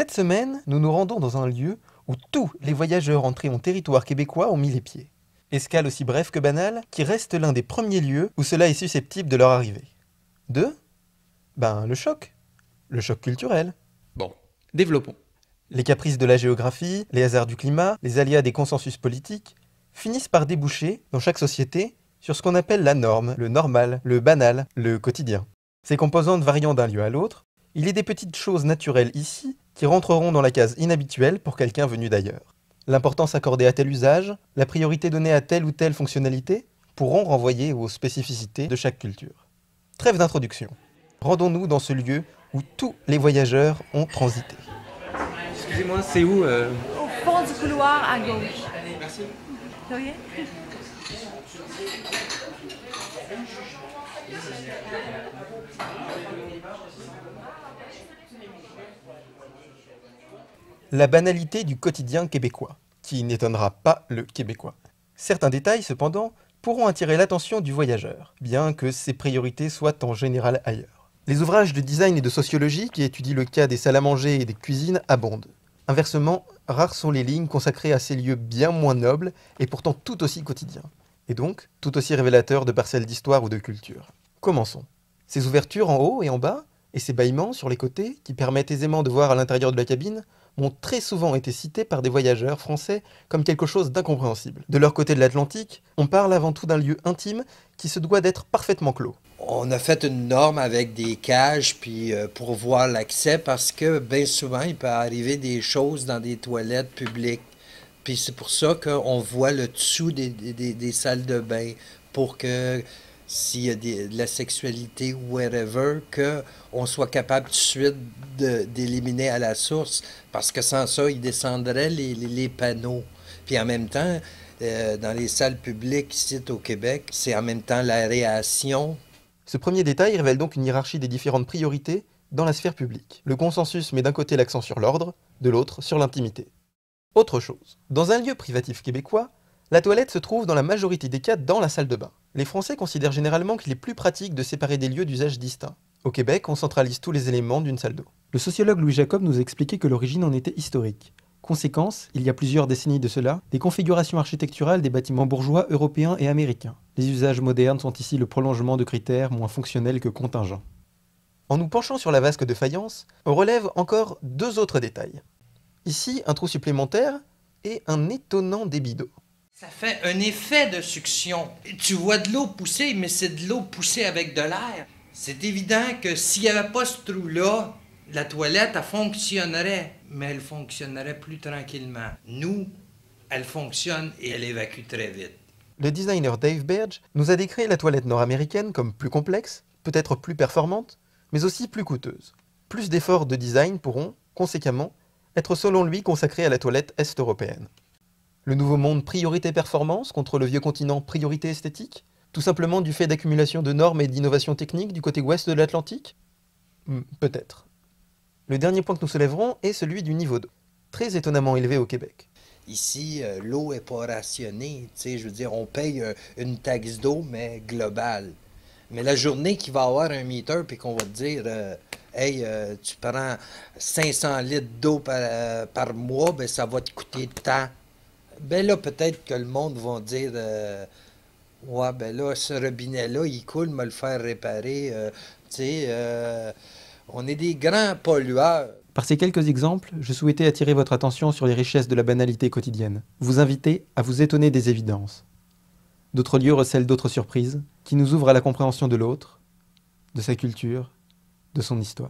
Cette semaine, nous nous rendons dans un lieu où tous les voyageurs entrés en territoire québécois ont mis les pieds. Escale aussi brève que banale, qui reste l'un des premiers lieux où cela est susceptible de leur arriver. Le choc. Le choc culturel. Bon, développons. Les caprices de la géographie, les hasards du climat, les aléas des consensus politiques finissent par déboucher, dans chaque société, sur ce qu'on appelle la norme, le normal, le banal, le quotidien. Ces composantes variant d'un lieu à l'autre, il est des petites choses naturelles ici qui rentreront dans la case inhabituelle pour quelqu'un venu d'ailleurs. L'importance accordée à tel usage, la priorité donnée à telle ou telle fonctionnalité pourront renvoyer aux spécificités de chaque culture. Trêve d'introduction. Rendons-nous dans ce lieu où tous les voyageurs ont transité. Excusez-moi, c'est où Au fond du couloir à gauche. Merci. De rien? La banalité du quotidien québécois, qui n'étonnera pas le Québécois. Certains détails, cependant, pourront attirer l'attention du voyageur, bien que ses priorités soient en général ailleurs. Les ouvrages de design et de sociologie qui étudient le cas des salles à manger et des cuisines abondent. Inversement, rares sont les lignes consacrées à ces lieux bien moins nobles et pourtant tout aussi quotidiens, et donc tout aussi révélateurs de parcelles d'histoire ou de culture. Commençons. Ces ouvertures en haut et en bas, et ces bâillements sur les côtés, qui permettent aisément de voir à l'intérieur de la cabine, ont très souvent été cités par des voyageurs français comme quelque chose d'incompréhensible. De leur côté de l'Atlantique, on parle avant tout d'un lieu intime qui se doit d'être parfaitement clos. On a fait une norme avec des cages puis pour voir l'accès parce que bien souvent, il peut arriver des choses dans des toilettes publiques. Puis c'est pour ça qu'on voit le dessous des salles de bain pour que s'il y a de la sexualité ou whatever, qu'on soit capable tout de suite d'éliminer à la source, parce que sans ça, ils descendraient les panneaux. Puis en même temps, dans les salles publiques ici au Québec, c'est en même temps l'aération. Ce premier détail révèle donc une hiérarchie des différentes priorités dans la sphère publique. Le consensus met d'un côté l'accent sur l'ordre, de l'autre sur l'intimité. Autre chose, dans un lieu privatif québécois, la toilette se trouve dans la majorité des cas dans la salle de bain. Les Français considèrent généralement qu'il est plus pratique de séparer des lieux d'usage distincts. Au Québec, on centralise tous les éléments d'une salle d'eau. Le sociologue Louis Jacob nous a expliqué que l'origine en était historique. Conséquence, il y a plusieurs décennies de cela, des configurations architecturales des bâtiments bourgeois européens et américains. Les usages modernes sont ici le prolongement de critères moins fonctionnels que contingents. En nous penchant sur la vasque de faïence, on relève encore deux autres détails. Ici, un trou supplémentaire et un étonnant débit d'eau. Ça fait un effet de succion. Tu vois de l'eau pousser, mais c'est de l'eau poussée avec de l'air. C'est évident que s'il n'y avait pas ce trou-là, la toilette, elle fonctionnerait, mais elle fonctionnerait plus tranquillement. Nous, elle fonctionne et elle évacue très vite. Le designer Dave Berge nous a décrit la toilette nord-américaine comme plus complexe, peut-être plus performante, mais aussi plus coûteuse. Plus d'efforts de design pourront, conséquemment, être selon lui consacrés à la toilette est-européenne. Le nouveau monde priorité-performance contre le vieux continent priorité-esthétique? Tout simplement du fait d'accumulation de normes et d'innovations techniques du côté ouest de l'Atlantique? Peut-être. Le dernier point que nous soulèverons est celui du niveau d'eau, très étonnamment élevé au Québec. Ici, l'eau n'est pas rationnée. Je veux dire, on paye une taxe d'eau, mais globale. Mais la journée qu'il va avoir un meter puis qu'on va te dire hey, tu prends 500 litres d'eau par mois, ben ça va te coûter tant. Ben là, peut-être que le monde va dire ouais, ben là, ce robinet-là, il coule, me le faire réparer. On est des grands pollueurs. Par ces quelques exemples, je souhaitais attirer votre attention sur les richesses de la banalité quotidienne, vous inviter à vous étonner des évidences. D'autres lieux recèlent d'autres surprises, qui nous ouvrent à la compréhension de l'autre, de sa culture, de son histoire.